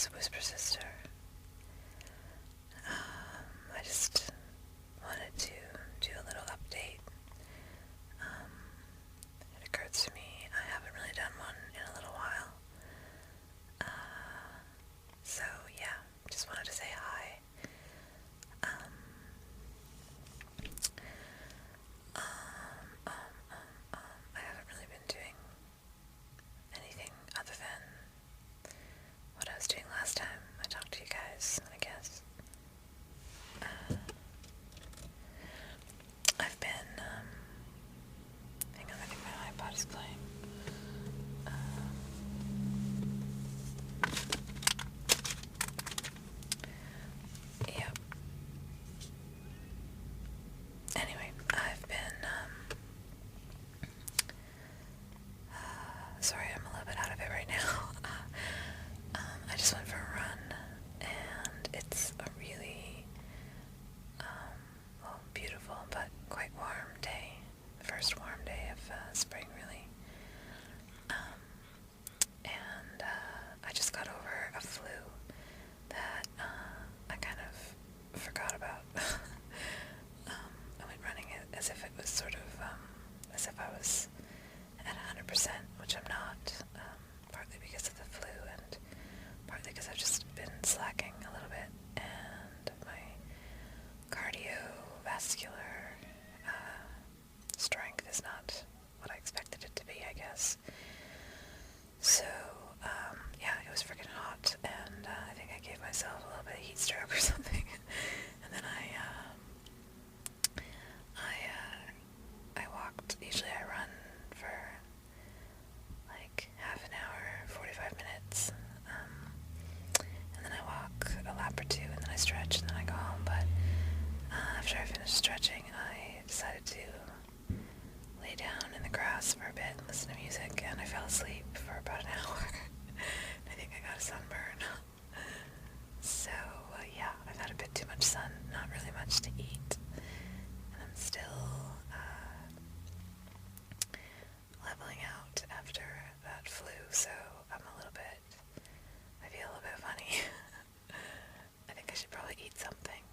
is WhisperSister. I just wanted to do a little update. It occurred to me I haven't really done one in a little while. So yeah, just wanted to say hi. I haven't really been doing anything other than what I was doing last time I talked to you guys, I guess. I've been, hang on, I think my iPod is playing. Yep. Anyway, I've been, sorry, I'm a little bit out of it right now. I just went for a run, and it's a really, well, beautiful but quite warm day. The first warm day of spring, really. And I just got over a flu that I kind of forgot about. I went running it as if it was sort of, as if I was at 100%, which I'm not, partly because of the flu and partly because I've just been slacking a little bit, and my cardiovascular strength is not what I expected it to be, I guess. So, yeah, it was freaking hot, and I think I gave myself a little bit of heat stroke or something, and then I walked. Usually I run for like half an hour, 45 minutes, and then I walk a lap or two, and then I stretch, and then I go home. But after I finished stretching, I decided to lay down in the grass for a bit and listen to music, and I fell asleep for about an hour. I think I got a sunburn. So, yeah, I've had a bit too much sun, not really much to eat, and I'm still leveling out after that flu, so I feel a little bit funny. I think I should probably eat something.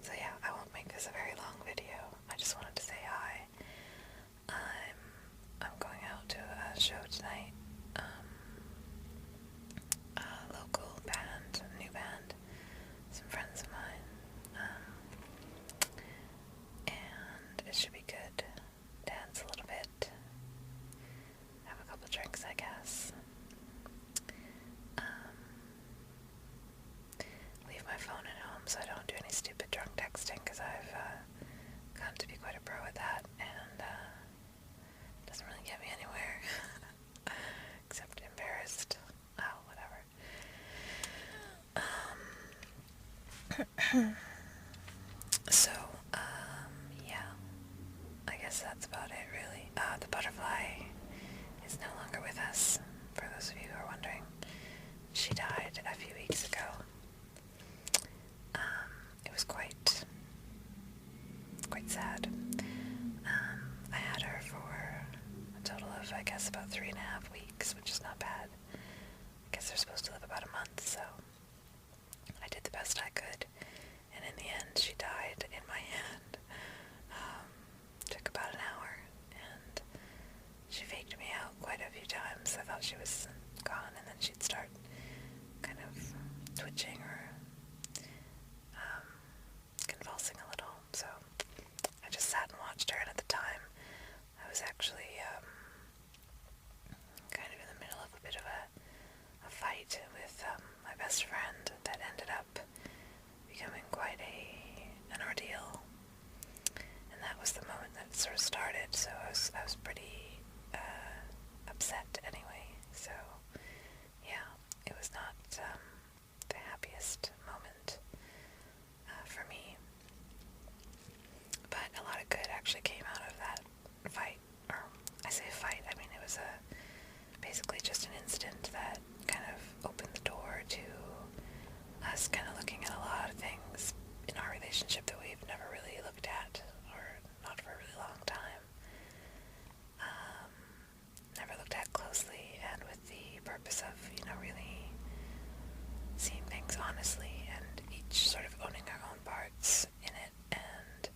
So yeah, I won't make this a very long video. I just wanted to say hi. I'm going out to a show tonight. A local band, a new band, some friends of mine. And it should be good. Dance a little bit. Have a couple drinks, I guess. Leave my phone at home so I don't do any stupid drunk texting, because I've gotten to be quite a pro at that, and it doesn't really get me anywhere. Except embarrassed. Oh, whatever. So, yeah. I guess that's about it, really. The butterfly is no longer with us, for those of you who are wondering. She died a few weeks ago. It was quite sad. I had her for a total of, I guess, about 3.5 weeks, which is not bad. I guess they're supposed to live about a month, so I did the best I could, and in the end, she died in my hand. Took about an hour, and she faked me out quite a few times. I thought she was gone, and then she'd start kind of twitching or convulsing a little, so I just sat and watched her, and at the time I was actually kind of in the middle of a bit of a fight with my best friend that ended up becoming quite an ordeal, and that was the moment that it sort of started, so I was pretty upset anyway. So yeah, it was not the happiest moment for me, but a lot of good actually came out of that fight, or purpose of, really seeing things honestly and each sort of owning our own parts in it and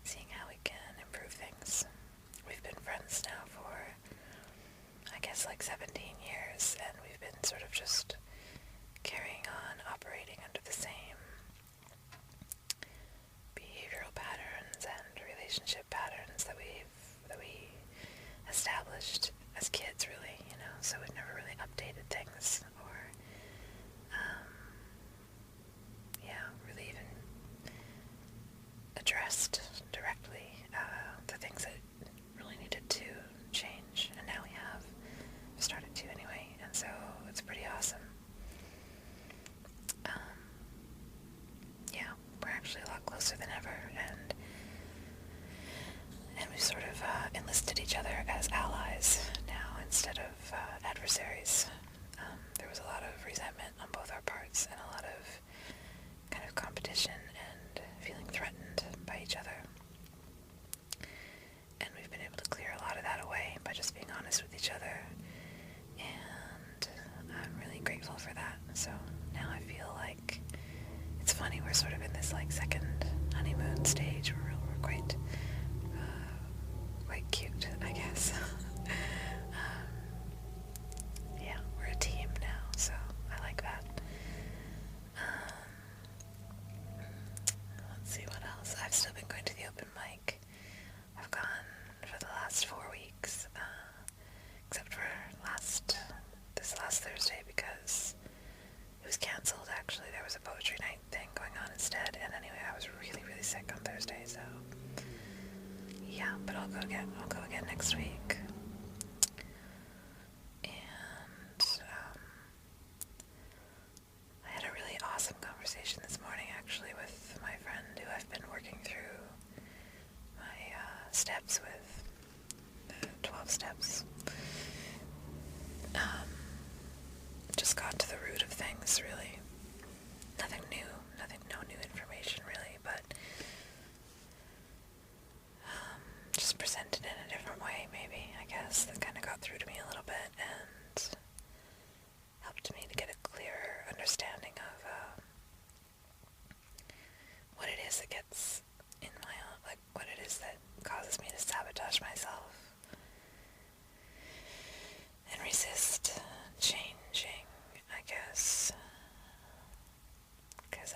seeing how we can improve things. We've been friends now for, I guess, like 17 years, and we've been sort of just carrying on, operating under the same behavioral patterns and relationship patterns that we established as kids, really, so we've never really updated things or, really even addressed directly the things that really needed to change, and now we have started to anyway, and so it's pretty awesome. We're actually a lot closer than ever, and we sort of enlisted each other as allies now instead of adversaries. There was a lot of resentment on both our parts and a lot of kind of competition and feeling threatened by each other. And we've been able to clear a lot of that away by just being honest with each other, and I'm really grateful for that. So now I feel like it's funny, we're sort of in this like second honeymoon stage where we're quite cute, I guess. We're a team now, so I like that. Let's see what else. I've still been going to the open mic. I've gone for the last 4 weeks, except for this last Thursday because it was cancelled. Actually, there was a poetry night thing going on instead, and anyway, I was really, really sick on Thursday, so yeah, but I'll go again next week. And I had a really awesome conversation this morning, actually, with my friend who I've been working through my steps with, 12 steps. Just got to the root of things, really. Nothing new, no new information, really, but just presented in a different way, maybe, I guess, that kind of got through to me a little bit and helped me to get a clearer understanding of what it is that gets in my own, like, what it is that causes me to sabotage myself and resist changing, I guess, because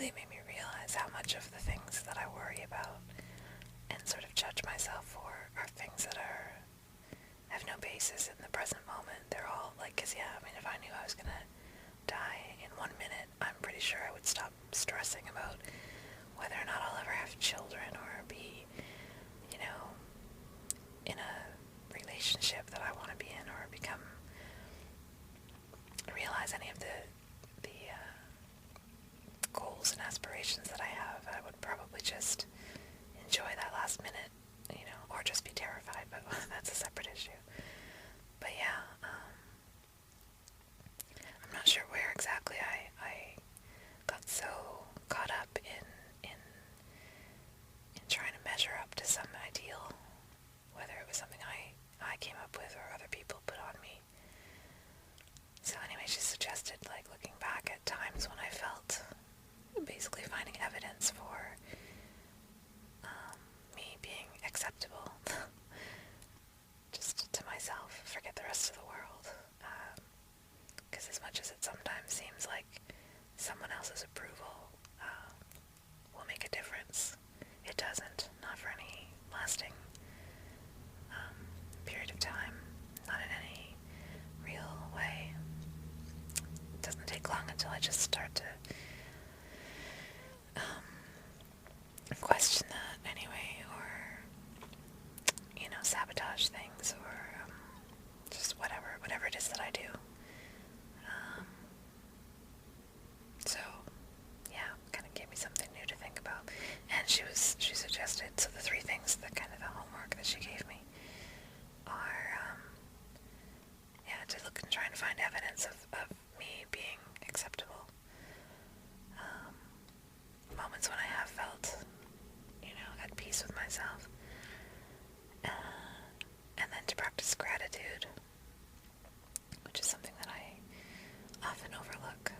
really made me realize how much of the things that I worry about and sort of judge myself for are things that have no basis in the present moment. They're all like, because yeah, I mean, if I knew I was gonna die in 1 minute, I'm pretty sure I would stop stressing about whether or not I'll ever have children or be, you know, in a relationship that I want to be in, or realize any of the goals and aspirations that I have. I would probably just enjoy that last minute, or just be terrified, but that's a separate issue. But yeah, I'm not sure where exactly I got so caught up in trying to measure up to some ideal, whether it was something I came up with or other people put on me. So anyway, she suggested, like, looking back at times when I felt, basically finding evidence for me being acceptable just to myself, forget the rest of the world. Because as much as it sometimes seems like someone else's approval will make a difference, it doesn't, not for any lasting period of time, not in any real way. It doesn't take long until I just start to question that anyway, or, sabotage things, or just whatever it is that I do. So, yeah, kind of gave me something new to think about. And she suggested, so the three things, the homework that she gave me are, to look and try and find evidence of me being acceptable. Moments when I have felt, at peace with myself. And then to practice gratitude, which is something that I often overlook.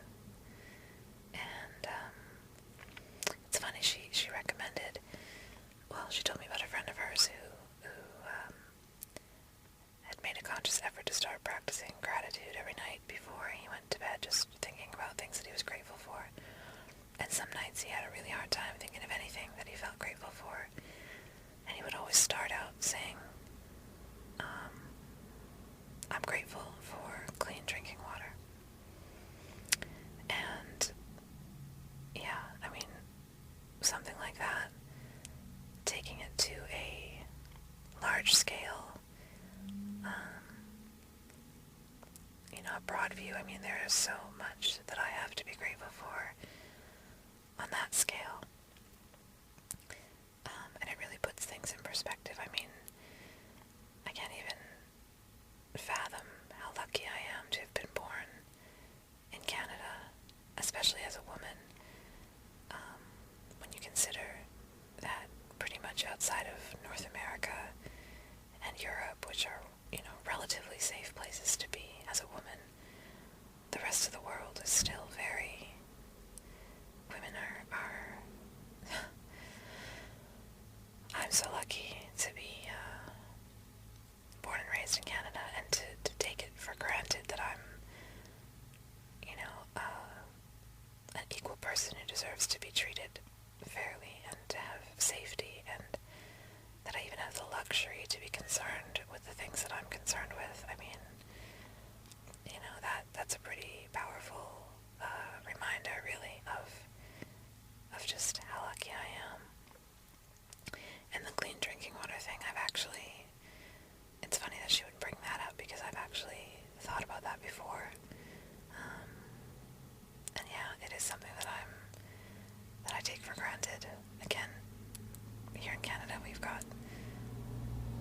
And it's funny, she recommended, she told me about a friend of hers who had made a conscious effort to start practicing gratitude every night before he went to bed, just thinking about things that he was grateful for. And some nights he had a really hard time thinking of anything that he felt grateful for. And he would always start out saying, I'm grateful for clean drinking water. And, yeah, I mean, something like that, taking it to a large scale, a broad view. I mean, there is so much that I have to be grateful for on that scale. And it really puts things in perspective. I mean, I can't even fathom how lucky I am to have been born in Canada, especially as a woman, when you consider that pretty much outside of North America and Europe, which are, relatively safe places to be as a woman, the rest of the world is still very, women are I'm so lucky to be born and raised in Canada, and to take it for granted that I'm, an equal person who deserves to be treated fairly and to have safety, and that I even have the luxury to be concerned with the things that I'm concerned with. I mean, that's a pretty powerful reminder, really, of just how lucky I am. And the clean drinking water thing, it's funny that she would bring that up, because I've actually thought about that before. And yeah, it is something that I take for granted. Again, here in Canada, we've got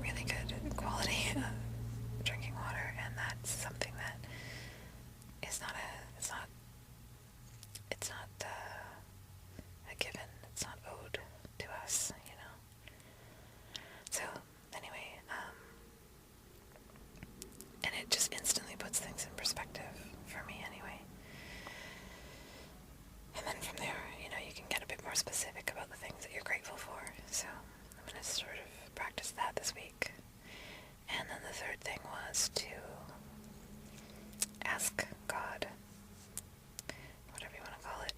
really good quality drinking water, and that's something that is not a given. It's not owed to us, So, anyway, and it just instantly puts things in perspective, for me anyway. And then from there, you can get a bit more specific about the things that you're grateful for. So, I'm going to sort of practice that this week. And then the third thing was to ask God, whatever you want to call it,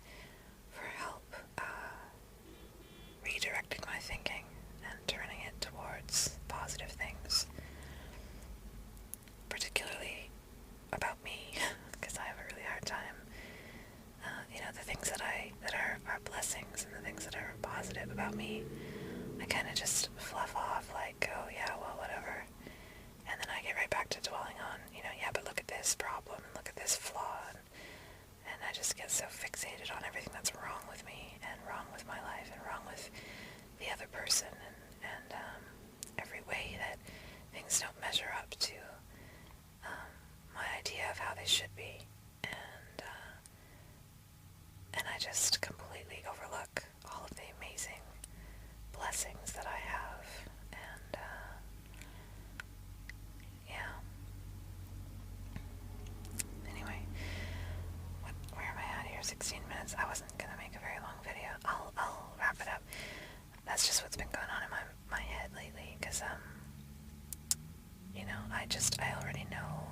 for help just get so fixated on everything that's wrong with me and wrong with my life and wrong with the other person, and every way that things don't measure up to my idea of how they should be, and I just completely overlook all of the amazing blessings that I have, and yeah. Anyway, where am I at here? 16 minutes. I wasn't gonna make a very long video. I'll wrap it up. That's just what's been going on in my head lately, because you know, I already know.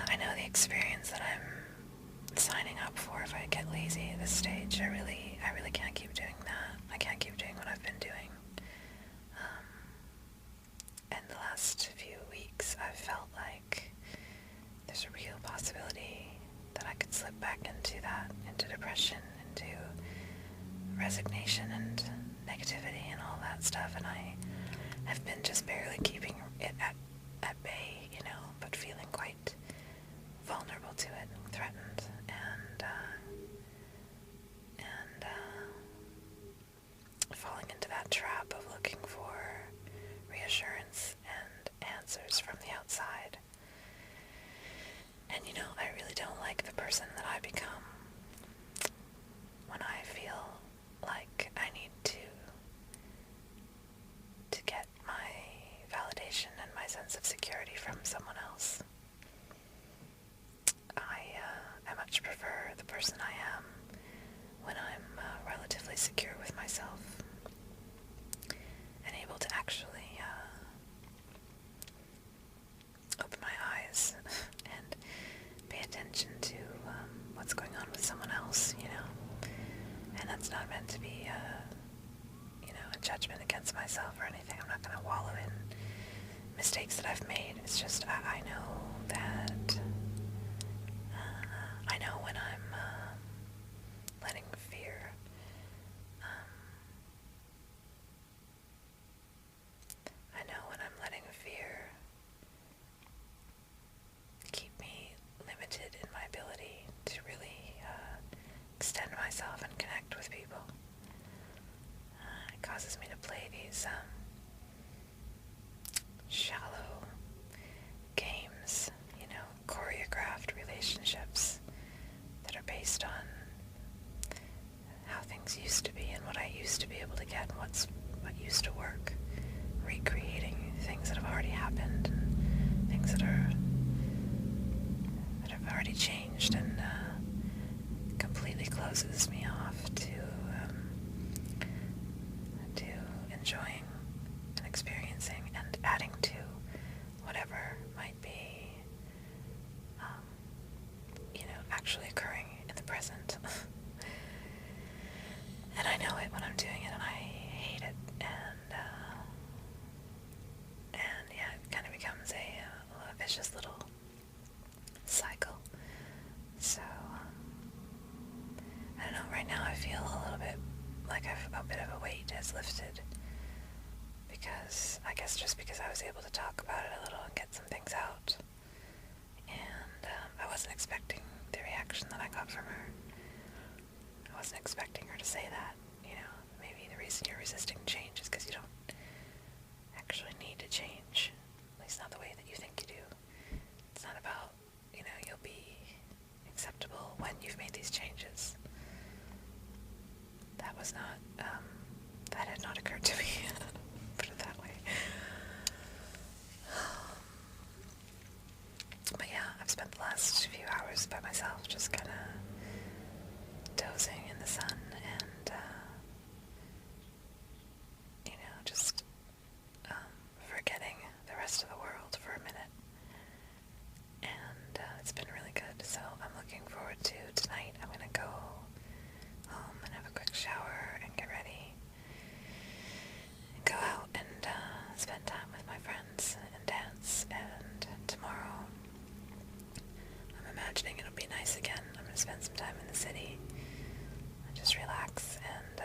I know the experience that I'm signing up for if I get lazy at this stage. I really can't keep doing that. I can't keep doing what I've been doing. And the last few weeks, I've felt like there's a real possibility that I could slip back into depression, into resignation and negativity and all that stuff, and I have been just barely keeping it at bay, you know, but feeling quite vulnerable to it, threatened, and falling into that trap of looking for reassurance and answers from the outside. And you know, I really don't like the person that I become when I feel like I need to get my validation and my sense of security from someone else. I much prefer the person I am when I'm relatively secure with myself and able to actually open my eyes and pay attention to what's going on with someone else, you know. And that's not meant to be you know, a judgment against myself or anything. I'm not going to wallow in mistakes that I've made. It's just I know that I know when I'm letting fear I know when I'm letting fear keep me limited in my ability to really extend myself and connect with people. It causes me to play these shallow games, you know, choreographed relationships that are based on how things used to be and what I used to be able to get and what used to work, recreating things that have already happened and things that have already changed, and completely closes me off to enjoying and experiencing and adding to whatever might be you know, actually occurring in the present. And I know it when I'm doing it, and I hate it, and yeah, it kind of becomes a vicious little cycle. So I don't know, right now I feel a little bit like a bit of a weight has lifted, because I guess just because I was able to talk about it a little and get some things out, and I wasn't expecting the reaction that I got from her. I wasn't expecting her to say that, you know. Maybe the reason you're resisting change is because you don't actually need to change, at least not the way that you think you do. It's not about, you know, you'll be acceptable when you've made these changes. That was not, that had not occurred to me, put it that way. But yeah, I've spent the last few hours by myself, just kind of dozing in the sun and, you know, just forgetting the rest of the world for a minute. And it's been really good, so I'm looking forward to tonight. I'm going to go home and have a quick shower and get ready and go out and spend time with my friends and dance. And tomorrow, I'm imagining it'll be nice again. I'm going to spend some time in the city and just relax and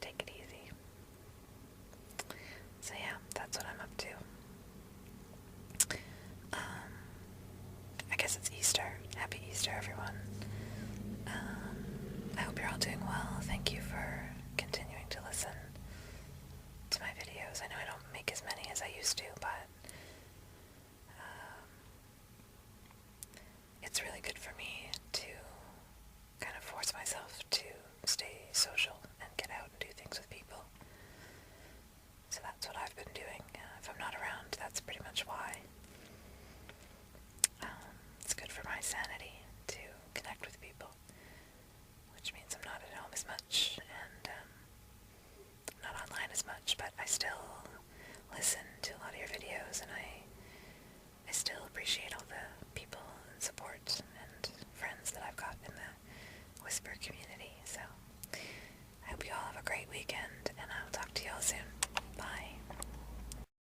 take it easy. So yeah, that's what I'm up to. guess it's Easter. Happy Easter, everyone. I hope you're all doing well. Thank you for continuing to listen to my videos. I know I don't make as many as I used to, but